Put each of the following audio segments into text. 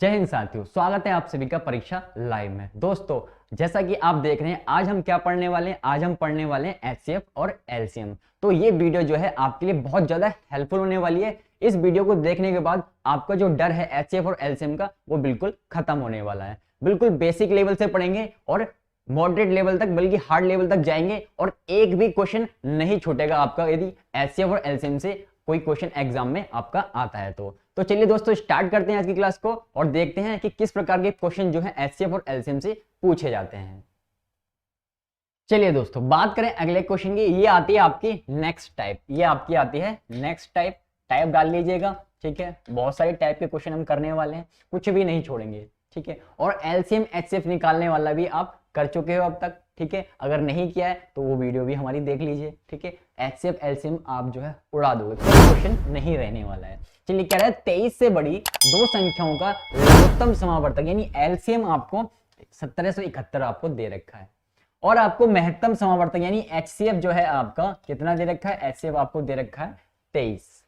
जय हिंद साथियों, स्वागत है आप सभी का परीक्षा लाइव में। दोस्तों, जैसा कि आप देख रहे हैं, आज हम क्या पढ़ने वाले हैं? आज हम पढ़ने वाले हैं एचसीएफ और एलसीएम। तो ये वीडियो जो है आपके लिए बहुत ज्यादा हेल्पफुल होने वाली है। इस वीडियो को देखने के बाद आपका जो डर है एचसीएफ और एलसीएम का, वो बिल्कुल खत्म होने वाला है। बिल्कुल बेसिक लेवल से पढ़ेंगे और मॉडरेट लेवल तक, बल्कि हार्ड लेवल तक जाएंगे और एक भी क्वेश्चन नहीं छूटेगा आपका, यदि एचसीएफ और एलसीएम से कोई क्वेश्चन एग्जाम में आपका आता है तो चलिए दोस्तों, स्टार्ट करते हैं आज की क्लास को और देखते हैं कि किस प्रकार के क्वेश्चन जो है एचसीएफ और एलसीएम से पूछे जाते हैं। चलिए दोस्तों, बात करें अगले क्वेश्चन की। ये आती है आपकी नेक्स्ट टाइप। ये आपकी आती है नेक्स्ट टाइप। टाइप डाल लीजिएगा, ठीक है। बहुत सारे टाइप के क्वेश्चन हम करने वाले हैं, कुछ भी नहीं छोड़ेंगे, ठीक है। और एलसीएम एचसीएफ निकालने वाला भी आप कर चुके हो अब तक, ठीक है। अगर नहीं किया है तो वो वीडियो भी हमारी देख लीजिए, ठीक है। एचसीएफ एलसीएम आप जो है उड़ा दोगे, कोई क्वेश्चन नहीं रहने वाला है। चलिए, कह रहा है 23 से बड़ी दो संख्याओं का लघुत्तम समावर्तक, यानी एलसीएम आपको 1771 आपको दे रखा है और आपको महत्तम समावर्तक यानी एचसीएफ जो है आपका कितना दे रखा है? एचसीएफ आपको दे रखा है 23।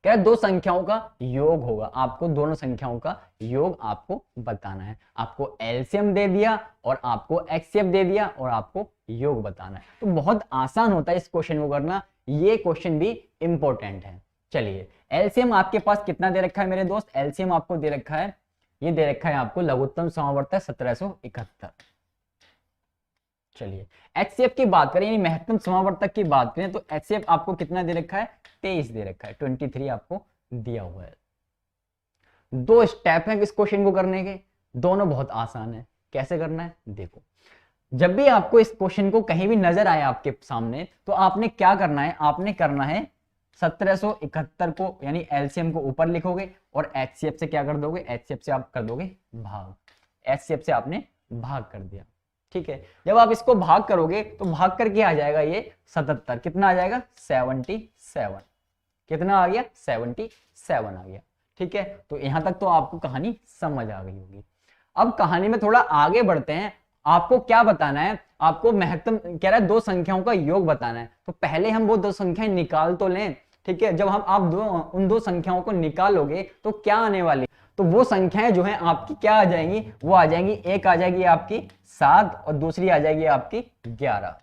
कह रहा है दो संख्याओं का योग होगा, आपको दोनों संख्याओं का योग आपको बताना है। आपको एलसीएम दे दिया और आपको एचसीएफ दे दिया और आपको योग बताना है। तो बहुत आसान होता है इस क्वेश्चन को करना। ये क्वेश्चन भी इंपॉर्टेंट है। चलिए, एलसीएम आपके पास कितना दे रखा है मेरे दोस्त? एलसीएम आपको दे रखा है, ये दे रखा है आपको लघुत्तम समावर्तक 1771। चलिए, एचसीएफ की बात करें यानी महत्तम समावर्तक की बात करें तो एचसीएफ आपको कितना दे रखा है? 23 दे रखा है, 23 आपको दिया हुआ है। दो स्टेप हैं इस क्वेश्चन को करने के, दोनों बहुत आसान है। कैसे करना है देखो, जब भी आपको इस क्वेश्चन को कहीं भी नजर आए आपके सामने, तो आपने क्या करना है? आपने करना है 1771 को यानी एलसीएम को ऊपर लिखोगे और एचसीएफ से क्या कर दोगे? एचसीएफ से आप कर दोगे भाग। एचसीएफ से आपने भाग कर दिया, ठीक है। जब आप इसको भाग करोगे तो भाग करके आ जाएगा ये 77। कितना आ जाएगा? 77। कितना आ गया? 77 आ गया, ठीक है। तो यहां तक तो आपको कहानी समझ आ गई होगी। अब कहानी में थोड़ा आगे बढ़ते हैं। आपको क्या बताना है? आपको महत्तम कह रहा है दो संख्याओं का योग बताना है। तो पहले हम वो दो संख्याएं निकाल तो लें, ठीक है। जब हम आप उन दो संख्याओं को निकालोगे तो क्या आने वाली? तो वो संख्याएं जो है आपकी क्या आ जाएंगी? वो आ जाएंगी, एक आ जाएगी आपकी 7 और दूसरी आ जाएगी आपकी 11।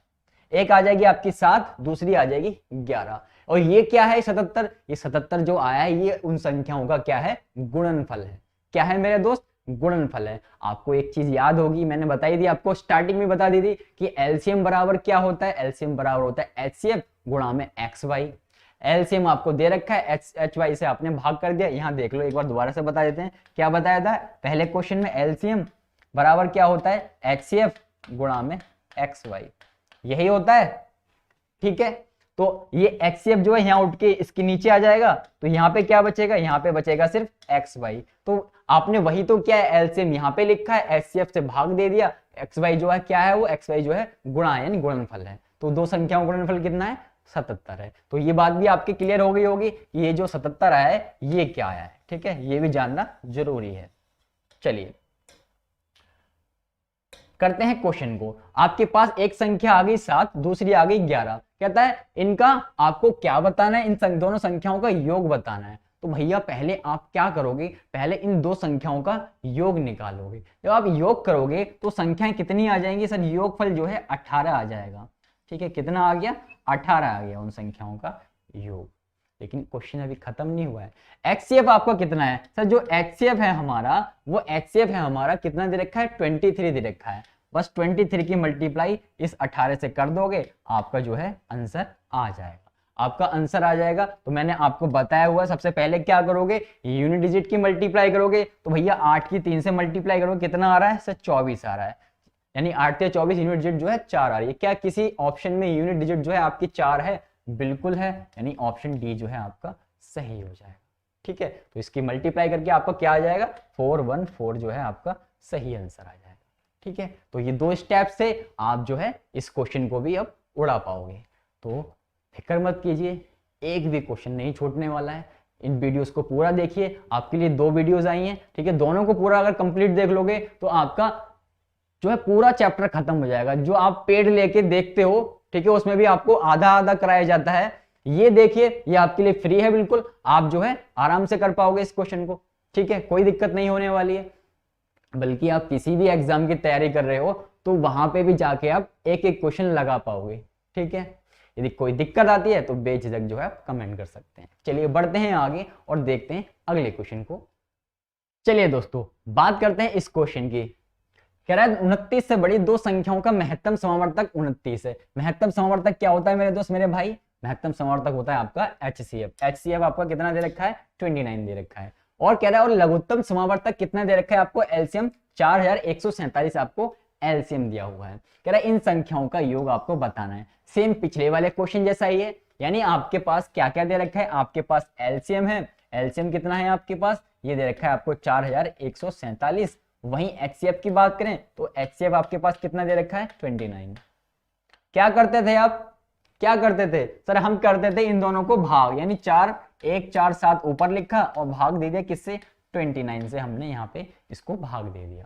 एक आ जाएगी आपकी 7, दूसरी आ जाएगी 11। और ये क्या है? 77। ये 77 जो आया है ये उन संख्याओं का क्या है? गुणनफल है। क्या है मेरे दोस्त? गुणनफल है। आपको एक चीज याद होगी, मैंने बताई थी आपको, स्टार्टिंग में बता दी थी कि एलसीएम बराबर क्या होता है? एलसीएम बराबर होता है एचसीएफ गुणा में एक्स वाई। एलसीएम आपको दे रखा है, एच वाई से आपने भाग कर दिया। यहां देख लो, एक बार दोबारा से बता देते हैं क्या बताया था पहले क्वेश्चन में। एलसीएम बराबर क्या होता है? एचसीएफ गुणा में एक्स वाई, यही होता है, ठीक है। तो ये एचसीएफ जो है यहाँ उठ के इसके नीचे आ जाएगा, तो यहाँ पे क्या बचेगा? यहाँ पे बचेगा सिर्फ एक्स वाई। तो आपने वही तो क्या है? एलसीएम यहाँ पे लिखा है, एचसीएफ से भाग दे दिया। एक्स वाई जो है क्या है? वो एक्स वाई जो है गुणा यानी गुणनफल है। तो दो संख्याओं का गुणनफल कितना है? 77 है। तो ये बात भी आपकी क्लियर हो गई होगी, ये जो 77 आया है ये क्या आया है, ठीक है। ये भी जानना जरूरी है। चलिए करते हैं क्वेश्चन को। आपके पास एक संख्या आ गई 7, दूसरी आ गई 11। कहता है इनका आपको क्या बताना है? इन दोनों संख्याओं का योग बताना है। तो भैया पहले आप क्या करोगे? पहले इन दो संख्याओं का योग निकालोगे। जब आप योग करोगे तो संख्याएं कितनी आ जाएंगी? सर योगफल जो है 18 आ जाएगा, ठीक है। कितना आ गया? 18 आ गया उन संख्याओं का योग। लेकिन क्वेश्चन अभी खत्म नहीं हुआ है। एचसीएफ आपका कितना है? सर जो एचसीएफ है हमारा, वो एचसीएफ है हमारा कितना दे रखा है? 23 दे रखा है। बस 23 की मल्टीप्लाई इस 18 से कर दोगे, आपका जो है आंसर आ जाएगा। आपका आंसर आ जाएगा। तो मैंने आपको बताया हुआ, सबसे पहले क्या करोगे? यूनिट डिजिट की मल्टीप्लाई करोगे। तो भैया 8 की 3 से मल्टीप्लाई करोगे, कितना आ रहा है? सर 24 आ रहा है। यानी 8 या 24 यूनिट डिजिट जो है 4 आ रही है। क्या किसी ऑप्शन में यूनिट डिजिट जो है आपकी 4 है? बिल्कुल है, यानी ऑप्शन डी जो है आपका सही हो जाएगा, ठीक है। तो इसकी मल्टीप्लाई करके आपका क्या आ जाएगा? 414 जो है आपका सही आंसर आ जाएगा, ठीक है। तो ये दो स्टेप से आप जो है इस क्वेश्चन को भी अब उड़ा पाओगे। तो फिक्र मत कीजिए, एक भी क्वेश्चन नहीं छूटने वाला है। इन वीडियोस को पूरा देखिए, आपके लिए 2 वीडियोस आई हैं, ठीक है। दोनों को पूरा अगर कंप्लीट देख लोगे तो आपका जो है पूरा चैप्टर खत्म हो जाएगा। जो आप पेड लेके देखते हो, ठीक है, उसमें भी आपको आधा आधा कराया जाता है। ये देखिए, ये आपके लिए फ्री है बिल्कुल, आप जो है आराम से कर पाओगे इस क्वेश्चन को। ठीक है, कोई दिक्कत नहीं होने वाली है। बल्कि आप किसी भी एग्जाम की तैयारी कर रहे हो तो वहां पे भी जाके आप एक एक क्वेश्चन लगा पाओगे। ठीक है, यदि कोई दिक्कत आती है तो बेझिझक जो है आप कमेंट कर सकते हैं। चलिए बढ़ते हैं आगे और देखते हैं अगले क्वेश्चन को। चलिए दोस्तों बात करते हैं इस क्वेश्चन की। कह रहा है 29 से बड़ी दो संख्याओं का महत्तम समावर्तक 29 है। महत्तम समावर्तक क्या होता है मेरे दोस्त मेरे भाई? महत्तम समावर्तक होता है आपका HCF। HCF आपका कितना दे रखा है? 29 दे रखा है। और कह रहा है और लघुत्तम समावर्तक कितना दे रखा है आपको? LCM 4147 आपको LCM दिया हुआ है। कह रहा है इन संख्याओं का योग आपको बताना है। सेम पिछले वाले क्वेश्चन जैसा ही है, यानी आपके पास क्या क्या दे रखा है? आपके पास LCM है। LCM कितना है आपके पास? ये दे रखा है आपको 4147। वहीं HCF की बात करें तो HCF आपके पास कितना दे रखा है? 29। क्या करते थे आप? क्या करते थे सर? हम करते थे इन दोनों को भाग, यानी 4 1 4 7 ऊपर लिखा और भाग दे दिया किससे? 29 से हमने यहाँ पे इसको भाग दे दिया।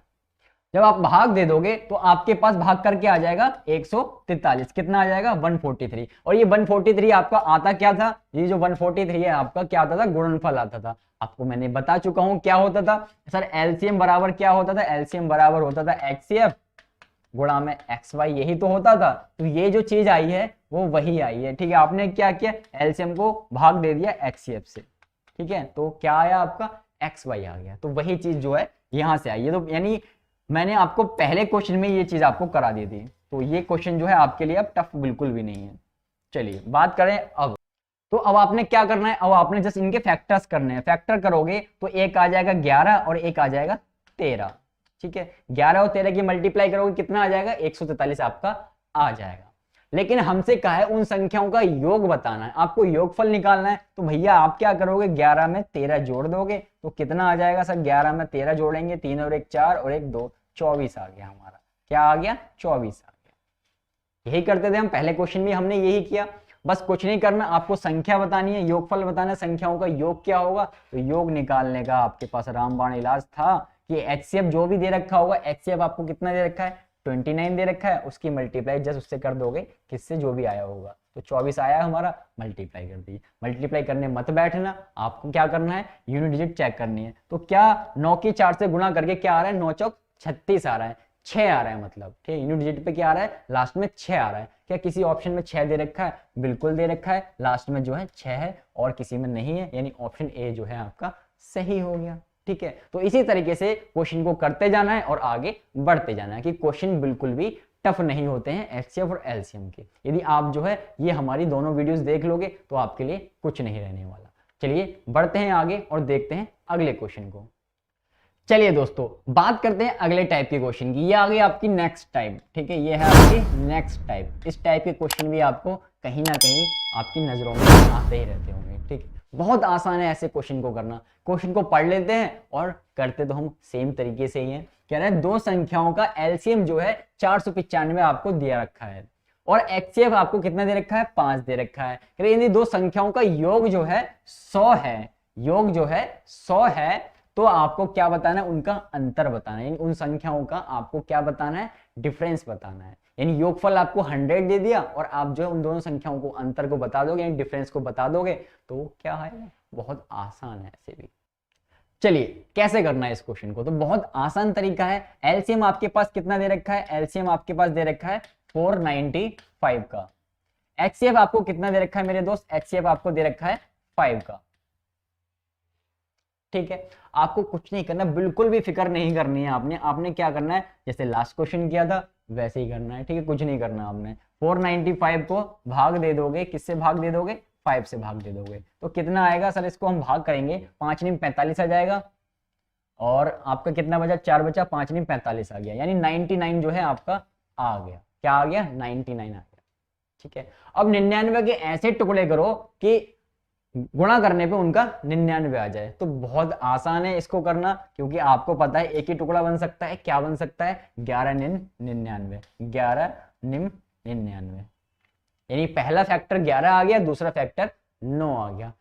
जब आप भाग दे दोगे तो आपके पास भाग करके आ जाएगा 143। कितना आ जाएगा? 143। और ये 143 आपका आता क्या था? ये जो 143 है आपका क्या आता था? गुणनफल आता था। आपको मैंने बता चुका हूं क्या होता था सर। LCM बराबर क्या होता था? LCM बराबर होता था HCF गुणा में XY, यही तो होता था। तो ये जो चीज आई है वो वही आई है। ठीक है, आपने क्या किया? LCM को भाग दे दिया HCF से। ठीक है, तो क्या आया आपका? XY आ गया। तो वही चीज जो है यहां से आई है। तो यानी मैंने आपको पहले क्वेश्चन में ये चीज आपको करा दी थी, तो ये क्वेश्चन जो है आपके लिए अब टफ बिल्कुल भी नहीं है। चलिए बात करें अब। तो अब आपने क्या करना है? अब आपने जस्ट इनके फैक्टर्स करने हैं। फैक्टर करोगे तो एक आ जाएगा 11 और एक आ जाएगा 13। ठीक है, 11 और 13 की मल्टीप्लाई करोगे कितना आ जाएगा? 143 आपका आ जाएगा। लेकिन हमसे कहा है उन संख्याओं का योग बताना है, आपको योगफल निकालना है। तो भैया आप क्या करोगे? 11 में 13 जोड़ दोगे तो कितना आ जाएगा सर? 11 में 13 जोड़ेंगे, 3 और 1 4 और 1 2, 24 आ गया हमारा। क्या आ गया? 24 आ गया। यही करते थे हम पहले क्वेश्चन में, हमने यही किया। बस कुछ नहीं करना, आपको संख्या बतानी है, योगफल बताना है, संख्याओं का योग क्या होगा। तो योग निकालने का आपके पास रामबाण इलाज था कि HCF जो भी दे रखा होगा, HCF आपको कितना दे रखा है? 29 दे रखा है, उसकी मल्टीप्लाई जस्ट उससे कर दोगे किससे? जो भी आया होगा। तो 24 आया हमारा, मल्टीप्लाई कर दी। मल्टीप्लाई करने मत बैठना, आपको क्या करना है? यूनिट डिजिट चेक करनी है। तो क्या 9 की 4 से गुणा करके क्या आ रहा है? 9 चौक 36 आ रहा है, 6 आ रहा है, मतलब ठीक है। यूनिट डिजिट पे क्या आ रहा है? लास्ट में 6 आ रहा है। क्या किसी ऑप्शन में 6 दे रखा है? बिल्कुल दे रखा है, लास्ट में जो है 6 है और किसी में नहीं है, यानी ऑप्शन ए जो है आपका सही हो गया। ठीक है, तो इसी तरीके से क्वेश्चन को करते जाना है और आगे बढ़ते जाना है कि क्वेश्चन बिल्कुल भी टफ नहीं होते हैं HCF और LCM के। यदि आप जो है ये हमारी दोनों वीडियोस देख लोगे तो आपके लिए कुछ नहीं रहने वाला। चलिए बढ़ते हैं आगे और देखते हैं अगले क्वेश्चन को। चलिए दोस्तों बात करते हैं अगले टाइप के क्वेश्चन की। ये आ गई आपकी नेक्स्ट टाइप। ठीक है, ये है आपकी नेक्स्ट टाइप। इस टाइप के क्वेश्चन भी आपको कहीं ना कहीं आपकी नजरों में आते ही रहते होंगे। ठीक, बहुत आसान है ऐसे क्वेश्चन को करना। क्वेश्चन को पढ़ लेते हैं और करते तो हम सेम तरीके से ही हैं। कह रहे हैं दो संख्याओं का LCM जो है 495 आपको दिया रखा है और HCF आपको कितना दे रखा है? 5 दे रखा है। कह रहे इन दो संख्याओं का योग जो है 100 है। योग जो है 100 है, तो आपको क्या बताना है? उनका अंतर बताना है। यानी उन संख्याओं का आपको क्या बताना है? डिफरेंस बताना है। यानी योगफल आपको 100 दे दिया और आप जो है उन दोनों संख्याओं को अंतर को बता दोगे, यानी डिफरेंस को बता दोगे, तो क्या है? बहुत आसान है ऐसे भी। चलिए कैसे करना है इस क्वेश्चन को? तो बहुत आसान तरीका है। LCM आपके पास कितना दे रखा है? LCM आपके पास दे रखा है 495 का। HCF आपको कितना दे रखा है मेरे दोस्त? HCF आपको दे रखा है 5 का। ठीक है, आपको कुछ नहीं करना, बिल्कुल भी फिक्र नहीं करनी है। आपने क्या करना है? जैसे लास्ट क्वेश्चन किया था वैसे ही करना है। ठीक है, कुछ नहीं करना आपने। 495 को भाग दे दोगे, किससे भाग दे दोगे? 5 से भाग दे दोगे। तो कितना आएगा सर? इसको हम भाग करेंगे, 5 × 45 आ जाएगा और आपका कितना बचा? 4 बचा, 5 × 45 आ गया, यानी 99 जो है आपका आ गया। क्या आ गया? 99 आ गया। ठीक है, अब 99 के ऐसे टुकड़े करो कि गुणा करने पे उनका 99 आ जाए। तो बहुत आसान है इसको करना, क्योंकि आपको पता है एक ही टुकड़ा बन सकता है। क्या बन सकता है? 11 × 99, 11 × 99, यानी पहला फैक्टर 11 आ गया, दूसरा फैक्टर 9 आ गया।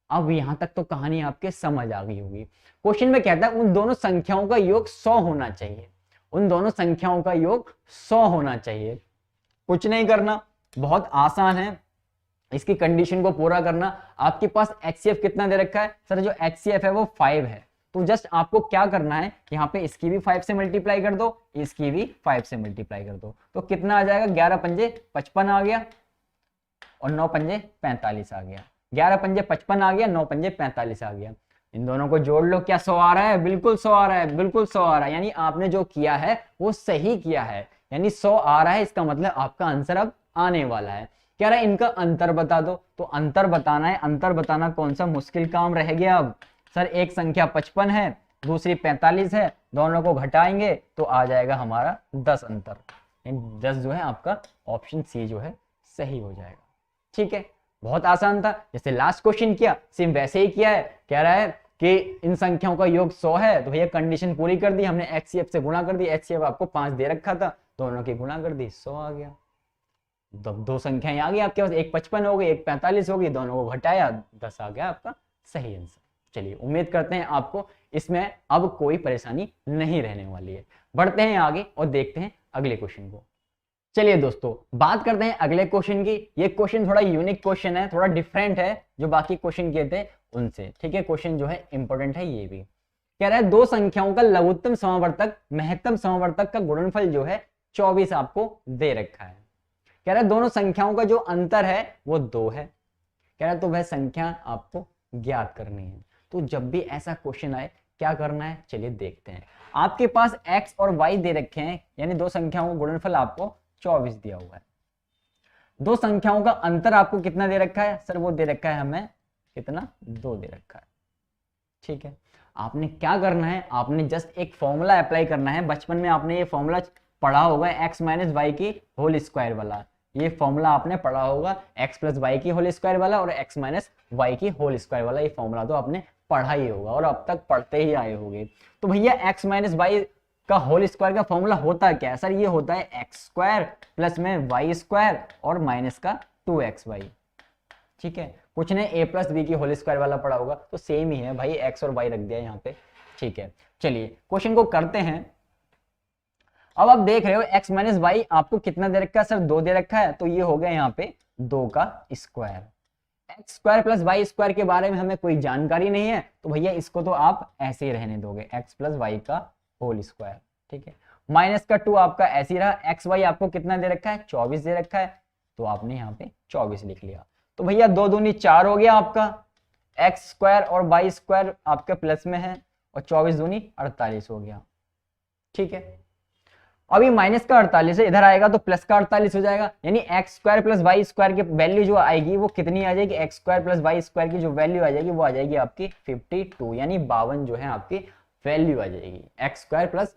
अब यहां तक तो कहानी आपके समझ आ गई होगी। क्वेश्चन में कहता है उन दोनों संख्याओं का योग 100 होना चाहिए। उन दोनों संख्याओं का योग 100 होना चाहिए। कुछ नहीं करना, बहुत आसान है। इसकी कंडीशन को पूरा करना। आपके पास HCF कितना दे रखा है? सर जो HCF है वो 5 है, तो जस्ट आपको क्या करना है, यहाँ पे इसकी भी 5 से मल्टीप्लाई कर दो, इसकी भी 5 से मल्टीप्लाई कर दो, तो कितना आ जाएगा, 11 पंजे 55 आ गया और 9 पंजे 45 आ गया। 11 पंजे 55 आ गया, 9 पंजे 45 आ गया। इन दोनों को जोड़ लो, क्या 100 आ रहा है, बिल्कुल 100 आ रहा है, बिल्कुल 100 आ रहा है। यानी आपने जो किया है वो सही किया है, यानी 100 आ रहा है, इसका मतलब आपका आंसर अब आने वाला है। कह रहा है इनका अंतर बता दो, तो अंतर बताना है। अंतर बताना कौन सा मुश्किल काम रह गया अब। सर एक संख्या 55 है, दूसरी 45 है, दोनों को घटाएंगे तो आ जाएगा हमारा 10 अंतर। 10 जो है आपका ऑप्शन सी जो है सही हो जाएगा। ठीक है, बहुत आसान था, जैसे लास्ट क्वेश्चन किया सेम वैसे ही किया है। कह रहा है कि इन संख्याओं का योग 100 है, तो भैया कंडीशन पूरी कर दी हमने, HCF से गुणा कर दी। HCF आपको 5 दे रखा था, दोनों की गुणा कर दी, 100 आ गया। दो संख्याएं आ गई आपके पास, एक 55 हो गई, एक 45 हो गई, दोनों को घटाया 10 आ गया आपका सही आंसर। चलिए उम्मीद करते हैं आपको इसमें अब कोई परेशानी नहीं रहने वाली है। बढ़ते हैं आगे और देखते हैं अगले क्वेश्चन को। चलिए दोस्तों बात करते हैं अगले क्वेश्चन की। ये क्वेश्चन थोड़ा यूनिक क्वेश्चन है, थोड़ा डिफरेंट है जो बाकी क्वेश्चन किए थे उनसे। ठीक है, क्वेश्चन जो है इंपॉर्टेंट है ये भी। कह रहा है दो संख्याओं का लघुत्तम समावर्तक महत्तम समावर्तक का गुणनफल जो है 24 आपको दे रखा है। कह रहा है दोनों संख्याओं का जो अंतर है वो 2 है। कह रहा है तो वह संख्या आपको ज्ञात करनी है। तो जब भी ऐसा क्वेश्चन आए क्या करना है, चलिए देखते हैं। आपके पास x और y दे रखे हैं, यानी दो संख्याओं का गुणनफल आपको 24 दिया हुआ है। दो संख्याओं का अंतर आपको कितना दे रखा है, सर वो दे रखा है हमें कितना, 2 दे रखा है। ठीक है, आपने क्या करना है, आपने जस्ट एक फॉर्मूला अप्लाई करना है। बचपन में आपने ये फॉर्मूला पढ़ा होगा, x माइनस वाई की होल स्क्वायर वाला। ये फॉर्मूला आपने पढ़ा होगा, x प्लस वाई की होल स्क्वायर वाला और x माइनस वाई की होल स्क्वायर वाला। ये फॉर्मूला तो आपने पढ़ा ही होगा और अब तक पढ़ते ही आए होंगे। तो भैया x माइनस वाई का होल स्क्वायर का फॉर्मूला होता क्या है, सर ये होता है एक्स स्क्वायर प्लस में वाई स्क्वायर और माइनस का 2xy। ठीक है, कुछ ने a प्लस बी की होल स्क्वायर वाला पढ़ा होगा, तो सेम ही है भाई, x और y रख दिया यहाँ पे। ठीक है, चलिए क्वेश्चन को करते हैं। अब आप देख रहे हो x माइनस वाई आपको कितना दे रखा है, सर 2 दे रखा है, तो ये हो गया यहाँ पे 2 का square. X square plus y square के बारे में हमें कोई जानकारी नहीं है, तो भैया इसको तो आप ऐसे ही रहने दोगे, x प्लस वाई का होल स्क्वायर। ठीक है, माइनस का 2 आपका ऐसे ही रहा। एक्स वाई आपको कितना दे रखा है, 24 दे रखा है, तो आपने यहाँ पे 24 लिख लिया। तो भैया 2 दूनी 4 हो गया आपका, एक्स स्क्वायर और वाई स्क्वायर आपके प्लस में है और 24 दूनी 48 हो गया। ठीक है, अभी माइनस का 48 है, इधर आएगा तो प्लस का 48 हो जाएगा, यानी x square plus y square की वैल्यू जो आएगी वो कितनी आ जाएगी, x square plus y square की जो वैल्यू आ जाएगी वो आ जाएगी आपकी 52, यानी 52 जो है आपकी वैल्यू आ जाएगी। X square plus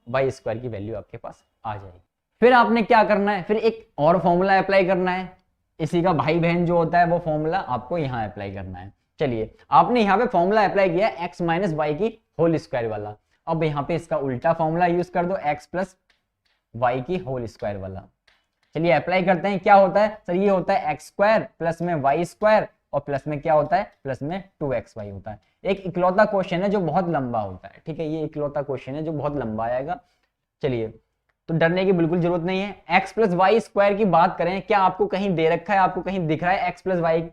y square की वैल्यू आपके पास आ जाएगी। फिर आपने क्या करना है, फिर एक और फॉर्मूला अप्लाई करना है। इसी का भाई बहन जो होता है वो फॉर्मूला आपको यहाँ अप्लाई करना है। चलिए आपने यहाँ पे फॉर्मूला अप्लाई किया एक्स माइनस वाई की होल स्क्वायर वाला। अब यहाँ पे इसका उल्टा फॉर्मूला यूज कर दो, एक्स प्लस वाई की होल स्क्वायर वाला। चलिए अप्लाई करते हैं, क्या होता है सर, ये होता है एक्स स्क्वायर प्लस में वाई स्क्वायर और प्लस में क्या होता है, प्लस में 2xy होता है। एक इकलौता क्वेश्चन है जो बहुत लंबा होता है। ठीक है, ये इकलौता क्वेश्चन है जो बहुत लंबा आएगा। चलिए तो डरने की बिल्कुल जरूरत नहीं है। एक्स प्लस वाई स्क्वायर की बात करें, क्या आपको कहीं दे रखा है, आपको कहीं दिख रहा है एक्स प्लस वाई,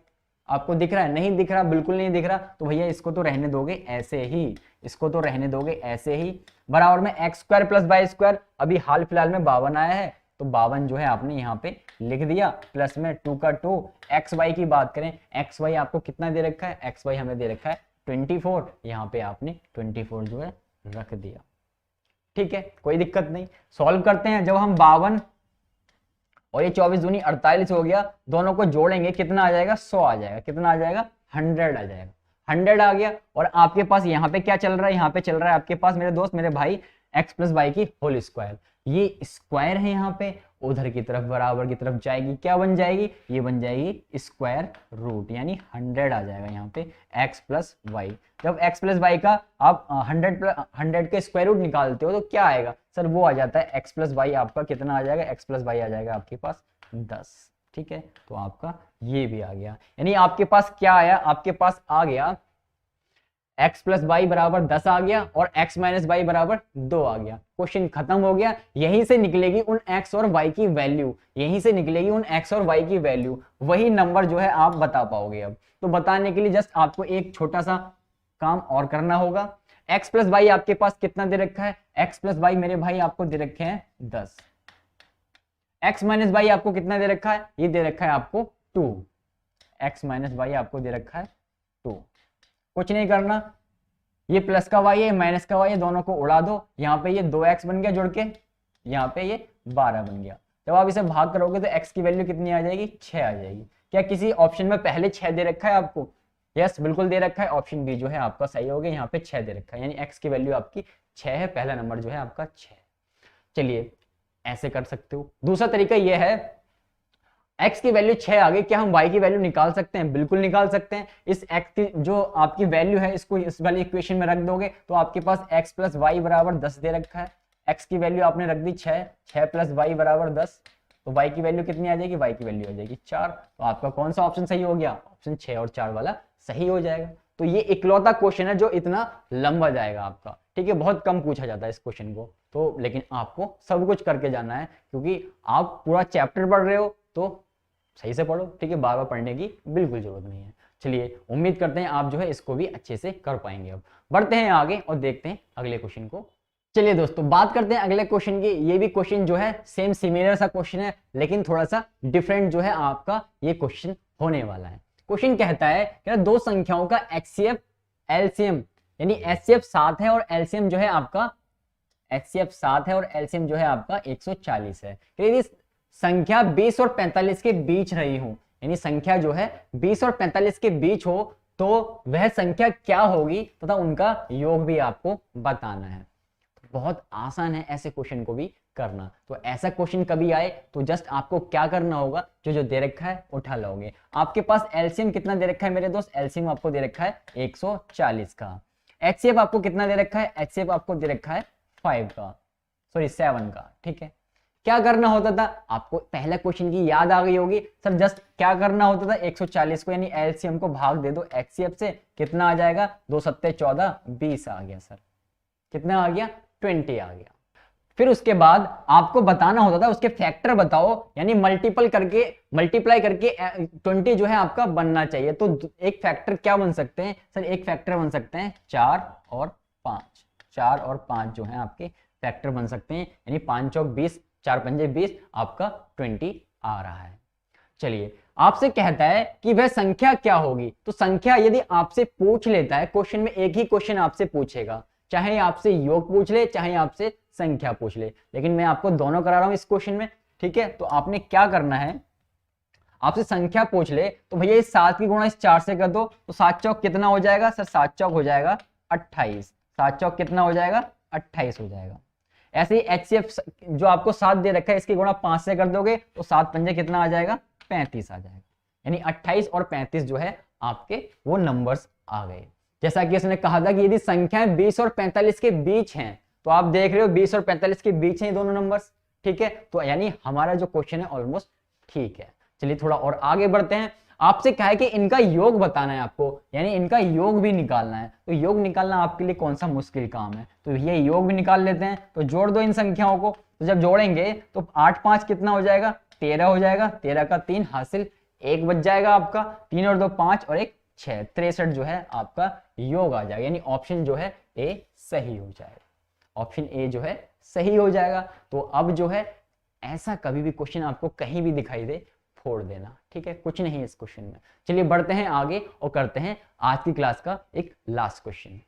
आपको दिख रहा है, नहीं दिख रहा, बिल्कुल नहीं दिख रहा, तो भैया इसको तो रहने दोगे ऐसे ही, इसको तो रहने दोगे ऐसे ही। बराबर में x square plus y square, अभी हाल फिलहाल में 52 आया है, तो 52 जो है आपने यहाँ पे लिख दिया, प्लस में 2 का 2। एक्स वाई की बात करें, एक्स वाई आपको कितना दे रखा है, एक्स वाई हमें दे रखा है 24, यहाँ पे आपने 24 जो है रख दिया। ठीक है, कोई दिक्कत नहीं। सॉल्व करते हैं, जब हम 52 और ये 24 दूनी 48 हो गया, दोनों को जोड़ेंगे कितना आ जाएगा, 100 आ जाएगा। कितना आ जाएगा, 100 आ जाएगा। 100 आ गया और आपके पास यहाँ पे क्या चल रहा है, यहाँ पे चल रहा है आपके पास मेरे दोस्त मेरे भाई एक्स प्लस वाई की होल स्क्वायर। ये स्क्वायर है यहाँ पे, उधर की तरफ बराबर की तरफ जाएगी, क्या बन जाएगी, ये बन जाएगी स्क्वायर रूट, यानी 100 आ जाएगा यहाँ पे एक्स प्लस वाई। जब एक्स प्लस वाई का आप 100 के स्क्वायर रूट निकालते हो तो क्या आएगा, सर वो आ जाता है एक्स प्लस वाई आपका कितना आ जाएगा, एक्स प्लस वाई आ जाएगा आपके पास 10। ठीक है, तो आपका ये भी आ गया, यानी आपके पास क्या आया, आपके पास आ गया x प्लस वाई बराबर 10 आ गया और x माइनस वाई बराबर 2 आ गया। क्वेश्चन खत्म हो गया। यहीं से निकलेगी उन x और y की वैल्यू, यहीं से निकलेगी उन x और y की वैल्यू, वही नंबर जो है आप बता पाओगे। अब तो बताने के लिए जस्ट आपको एक छोटा सा काम और करना होगा। x प्लस वाई आपके पास कितना दे रखा है, x प्लस वाई मेरे भाई आपको दे रखे हैं 10, x माइनस वाई आपको कितना दे रखा है, ये दे रखा है आपको 2, x माइनस वाई आपको दे रखा है 2। कुछ नहीं करना, ये प्लस का y है माइनस का y है, दोनों को उड़ा दो, यहाँ पे ये 2x बन गया जुड़ के, यहाँ पे ये 12 बन गया। जब आप इसे भाग करोगे तो x की वैल्यू कितनी आ जाएगी, 6 आ जाएगी। क्या किसी ऑप्शन में पहले 6 दे रखा है आपको, यस बिल्कुल दे रखा है, ऑप्शन बी जो है आपका सही हो गया, यहाँ पे 6 दे रखा है, यानी x की वैल्यू आपकी 6 है, पहला नंबर जो है आपका 6। चलिए ऐसे कर सकते हो। दूसरा तरीका ये है, x की वैल्यू 6 आ गई, क्या हम y की वैल्यू निकाल सकते हैं, बिल्कुल निकाल सकते हैं। इस x की जो आपकी वैल्यू है इसको इस वाली इक्वेशन में रख दोगे तो आपके पास x प्लस वाई बराबर 10 दे रखा है, x की वैल्यू आपने रख दी 6, 6 प्लस वाई बराबर 10, तो y की वैल्यू कितनी आ जाएगी, y की वैल्यू आ जाएगी 4। तो आपका कौन सा ऑप्शन सही हो गया, ऑप्शन 6 और 4 वाला सही हो जाएगा। तो ये इकलौता क्वेश्चन है जो इतना लंबा जाएगा आपका, ठीक है, बहुत कम पूछा जाता है इस क्वेश्चन को, तो लेकिन आपको सब कुछ करके जाना है क्योंकि आप पूरा चैप्टर पढ़ रहे हो, तो सही से पढ़ो, ठीक है, बार बार पढ़ने की बिल्कुल जरूरत नहीं है। चलिए उम्मीद करते हैं आप जो है इसको भी अच्छे से कर पाएंगे। अब बढ़ते हैं आगे और देखते हैं अगले क्वेश्चन को। चलिए दोस्तों बात करते हैं अगले क्वेश्चन की। ये भी क्वेश्चन जो है सेम सिमिलर सा क्वेश्चन है, लेकिन थोड़ा सा डिफरेंट जो है आपका ये क्वेश्चन होने वाला है। क्वेश्चन कहता है कि दो संख्याओं का HCF LCM, यानी HCF 7 है और LCM जो है आपका HCF 7 है और LCM जो है आपका 140 है। यदि संख्या 20 और 45 के बीच रही हो, यानी संख्या जो है 20 और 45 के बीच हो, तो वह संख्या क्या होगी तथा उनका योग भी आपको बताना है। बहुत आसान है ऐसे क्वेश्चन को भी करना। तो ऐसा क्वेश्चन कभी आए तो जस्ट आपको क्या करना होगा, जो जो दे रखा है उठा लोगे। आपके पास एलसीएम कितना दे रखा है मेरे दोस्त, एलसीएम आपको दे रखा है 140 का। एचसीएफ आपको कितना दे रखा है, एचसीएफ आपको दे रखा है 5 का, सॉरी 7 का, ठीक है। क्या करना होता था, आपको पहला क्वेश्चन की याद आ गई होगी सर, जस्ट क्या करना होता था, 140 को यानी एलसीएम को भाग दे दो एचसीएफ से, कितना आ जाएगा, 2 सत्ते 14, 20 आ गया सर, कितना आ गया, 20 आ गया। फिर उसके बाद आपको बताना होता था उसके फैक्टर बताओ, यानी मल्टीप्लाई करके 20 जो है आपका बनना चाहिए। तो एक फैक्टर क्या बन सकते हैं सर, एक फैक्टर बन सकते हैं 4 और 5, 4 और 5 जो है आपके फैक्टर बन सकते हैं, यानी 5 चौक 20, 4 पंजे 20, आपका 20 आ रहा है। चलिए आपसे कहता है कि वह संख्या क्या होगी, तो संख्या यदि आपसे पूछ लेता है क्वेश्चन में, एक ही क्वेश्चन आपसे पूछेगा, चाहे आपसे योग पूछ ले चाहे आपसे संख्या पूछ ले, लेकिन मैं आपको दोनों करा रहा हूं इस क्वेश्चन में, ठीक है। तो आपने क्या करना है, आपसे संख्या पूछ ले तो भैया इस 7 की गुणा इस 4 से कर दो, तो 7 चौक कितना हो जाएगा सर, 7 चौक हो जाएगा 28, 7 चौक कितना हो जाएगा, 28 हो जाएगा। ऐसे ही एचसीएफ जो आपको 7 दे रखा है इसकी गुणा 5 से कर दोगे तो 7 पंजे कितना आ जाएगा, 35 आ जाएगा, यानी 28 और 35 जो है आपके वो नंबर्स आ गए। जैसा कि उसने कहा था कि यदि संख्याएं 20 और 45 के बीच हैं, तो आप देख रहे हो 20 और 45 के बीच हैं दोनों नंबर्स, ठीक है। तो यानी हमारा जो क्वेश्चन है ऑलमोस्ट ठीक है। चलिए थोड़ा और आगे बढ़ते हैं। आपसे कहा है कि इनका योग बताना है आपको, यानी इनका योग भी निकालना है। तो योग निकालना आपके लिए कौन सा मुश्किल काम है, तो ये योग भी निकाल लेते हैं। तो जोड़ दो इन संख्याओं को, तो जब जोड़ेंगे तो 8 5 कितना हो जाएगा, 13 हो जाएगा, 13 का 3 हासिल 1 बच जाएगा आपका, 3 और 2 5 और 1 6, 63 जो है आपका योग आ जाएगा, यानी ऑप्शन जो है ए सही हो जाएगा, ऑप्शन ए जो है सही हो जाएगा। तो अब जो है ऐसा कभी भी क्वेश्चन आपको कहीं भी दिखाई दे, फोड़ देना, ठीक है, कुछ नहीं है इस क्वेश्चन में। चलिए बढ़ते हैं आगे और करते हैं आज की क्लास का एक लास्ट क्वेश्चन।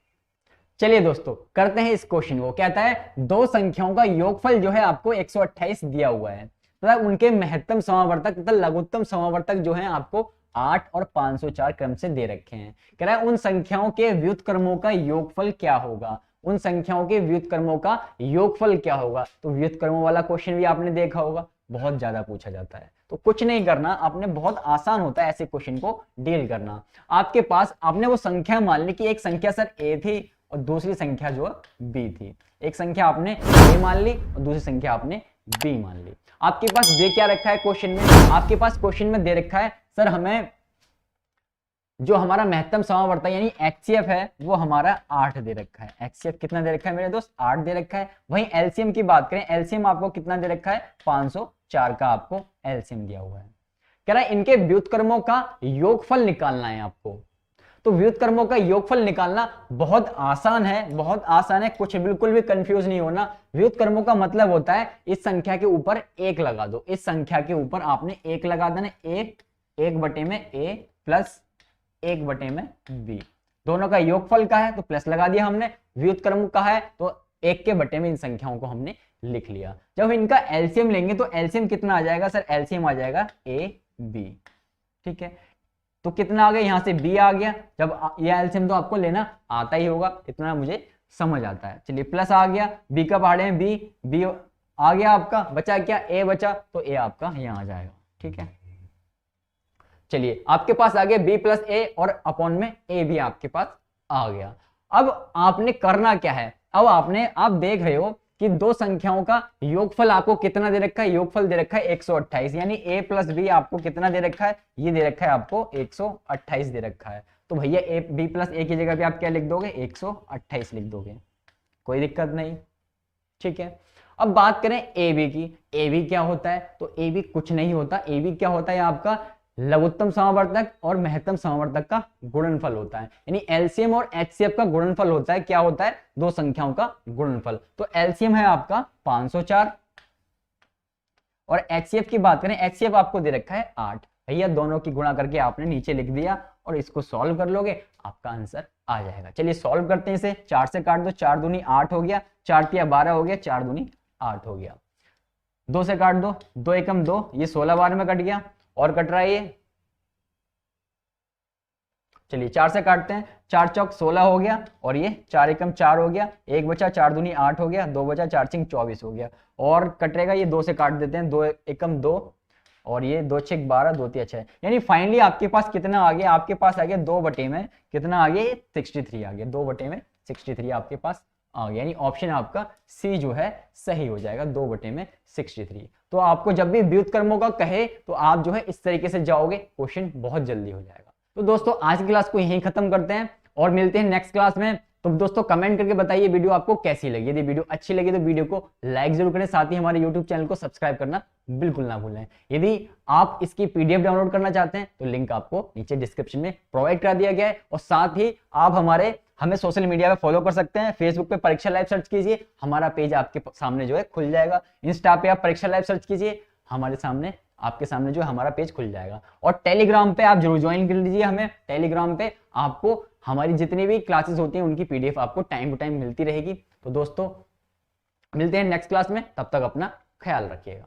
चलिए दोस्तों करते हैं इस क्वेश्चन को। कहता है दो संख्याओं का योगफल जो है आपको 128 दिया हुआ है तथा उनके महत्तम समावर्तक तथा लघुत्तम समावर्तक जो है आपको 8 और 504 क्रम से दे रखे हैं। कह रहा है उन संख्याओं के व्युत्क्रमों का योगफल क्या होगा, उन संख्याओं के व्युत्क्रमों का योगफल क्या होगा। तो व्युत्क्रमों वाला क्वेश्चन भी आपने देखा होगा, बहुत ज्यादा पूछा जाता है। तो कुछ नहीं करना आपने, बहुत आसान होता है ऐसे क्वेश्चन को डील करना। आपके पास आपने वो संख्या मान ली कि एक संख्या सर ए थी और दूसरी संख्या जो बी थी। एक संख्या आपने ए मान ली और दूसरी संख्या आपने बी मान ली। आपके पास दे क्या रखा है क्वेश्चन में, आपके पास क्वेश्चन में दे रखा है सर हमें जो हमारा महत्तम समावर्तक यानी एचसीएफ है वो हमारा 8 दे रखा है। एचसीएफ कितना दे रखा है मेरे दोस्त, 8 दे रखा है। वहीं एलसीएम की बात करें, एलसीएम आपको कितना दे रखा है, 504 का आपको एलसीएम दिया हुआ है। कह रहा है इनके व्युत्क्रमों का योगफल निकालना है आपको। तो व्युत्क्रमों का योगफल निकालना बहुत आसान है, बहुत आसान है, कुछ बिल्कुल भी कंफ्यूज नहीं होना। व्युत्क्रमों का मतलब होता है इस संख्या के ऊपर एक लगा दो, इस संख्या के ऊपर आपने एक लगा देना, एक बटे में a प्लस एक बटे में b, दोनों का योगफल का है तो प्लस लगा दिया हमने, व्युत्क्रम का है तो एक के बटे में इन संख्याओं को हमने लिख लिया। जब इनका एलसीएम लेंगे तो एलसीएम कितना आ जाएगा सर, एलसीएम आ जाएगा a b, ठीक है। तो कितना आ गया, यहां से b आ गया, जब ये एलसीएम तो आपको लेना आता ही होगा, इतना मुझे समझ आता है। चलिए प्लस आ गया, b का पहाड़े में b आ गया आपका, बचा क्या a बचा, तो a आपका यहां आ जाएगा, ठीक है। चलिए आपके पास आ गया b प्लस a और अपॉन में a भी आपके पास आ गया। अब आपने करना क्या है, अब आप देख रहे हो कि दो संख्याओं का योगफल आपको कितना दे रखा है, योगफल दे रखा है 128, यानी a प्लस b आपको कितना दे रखा है, ये दे रखा है आपको 128 दे रखा है। तो भैया b प्लस a की जगह पे आप क्या लिख दोगे, 128 लिख दोगे, कोई दिक्कत नहीं, ठीक है। अब बात करें ए बी की, ए बी क्या होता है, तो ए बी कुछ नहीं होता, ए बी क्या होता है आपका लघुत्तम समावर्तक और महत्तम समावर्तक का गुणनफल होता है, यानी एलसीएम और एचसीएफ का गुणनफल होता है, क्या होता है, दो संख्याओं का गुणनफल। तो एलसीएम है आपका 504 और एचसीएफ की बात करें, एचसीएफ आपको दे रखा है 8, भैया दोनों की गुणा करके आपने नीचे लिख दिया और इसको सॉल्व कर लोगे, आपका आंसर आ जाएगा। चलिए सॉल्व करते हैं इसे, 4 से काट दो, 4 दूनी 8 हो गया, 4 तिया 12 हो गया, 4 दूनी 8 हो गया, 2 से काट दो, 2 एकम 2, ये 16 बार में कट गया, और कट रहा है ये, चलिए 4 से काटते हैं, 4 चौक 16 हो गया, और ये 4 एकम 4 हो गया, 1 बचा, 4 दूनी 8 हो गया, 2 बचा, 4 छिंग 24 हो गया, और कटेगा ये 2 से काट देते हैं, 2 एकम 2, और ये 2 छिक 12, 2 तिया 6, यानी फाइनली आपके पास कितना आ गया, आपके पास आ गया 2 बटे में कितना आ गया, 63 आ गया, 2 बटे में 63 आपके पास आ गया, यानी ऑप्शन आपका सी जो है सही हो जाएगा, 2 बटे में 63। तो आपको जब भी व्युत्क्रमों का कहे तो आप जो है इस तरीके से जाओगे, क्वेश्चन बहुत जल्दी हो जाएगा। तो दोस्तों आज की क्लास को यहीं खत्म करते हैं और मिलते हैं नेक्स्ट क्लास में। तो दोस्तों कमेंट करके बताइए वीडियो आपको कैसी लगी, यदि वीडियो अच्छी लगी तो वीडियो को लाइक जरूर करें, साथ ही हमारे यूट्यूब चैनल को सब्सक्राइब करना बिल्कुल ना भूलें। यदि आप इसकी पीडीएफ डाउनलोड करना चाहते हैं तो लिंक आपको नीचे डिस्क्रिप्शन में प्रोवाइड करा दिया गया है, और साथ ही आप हमें सोशल मीडिया पे फॉलो कर सकते हैं। फेसबुक पे परीक्षा लाइव सर्च कीजिए, हमारा पेज आपके सामने जो है खुल जाएगा। इंस्टा पे आप परीक्षा लाइव सर्च कीजिए, आपके सामने जो है हमारा पेज खुल जाएगा। और टेलीग्राम पे आप जरूर ज्वाइन कर लीजिए हमें, टेलीग्राम पे आपको हमारी जितनी भी क्लासेस होती हैं उनकी पीडीएफ आपको टाइम टू टाइम मिलती रहेगी। तो दोस्तों मिलते हैं नेक्स्ट क्लास में, तब तक अपना ख्याल रखिएगा।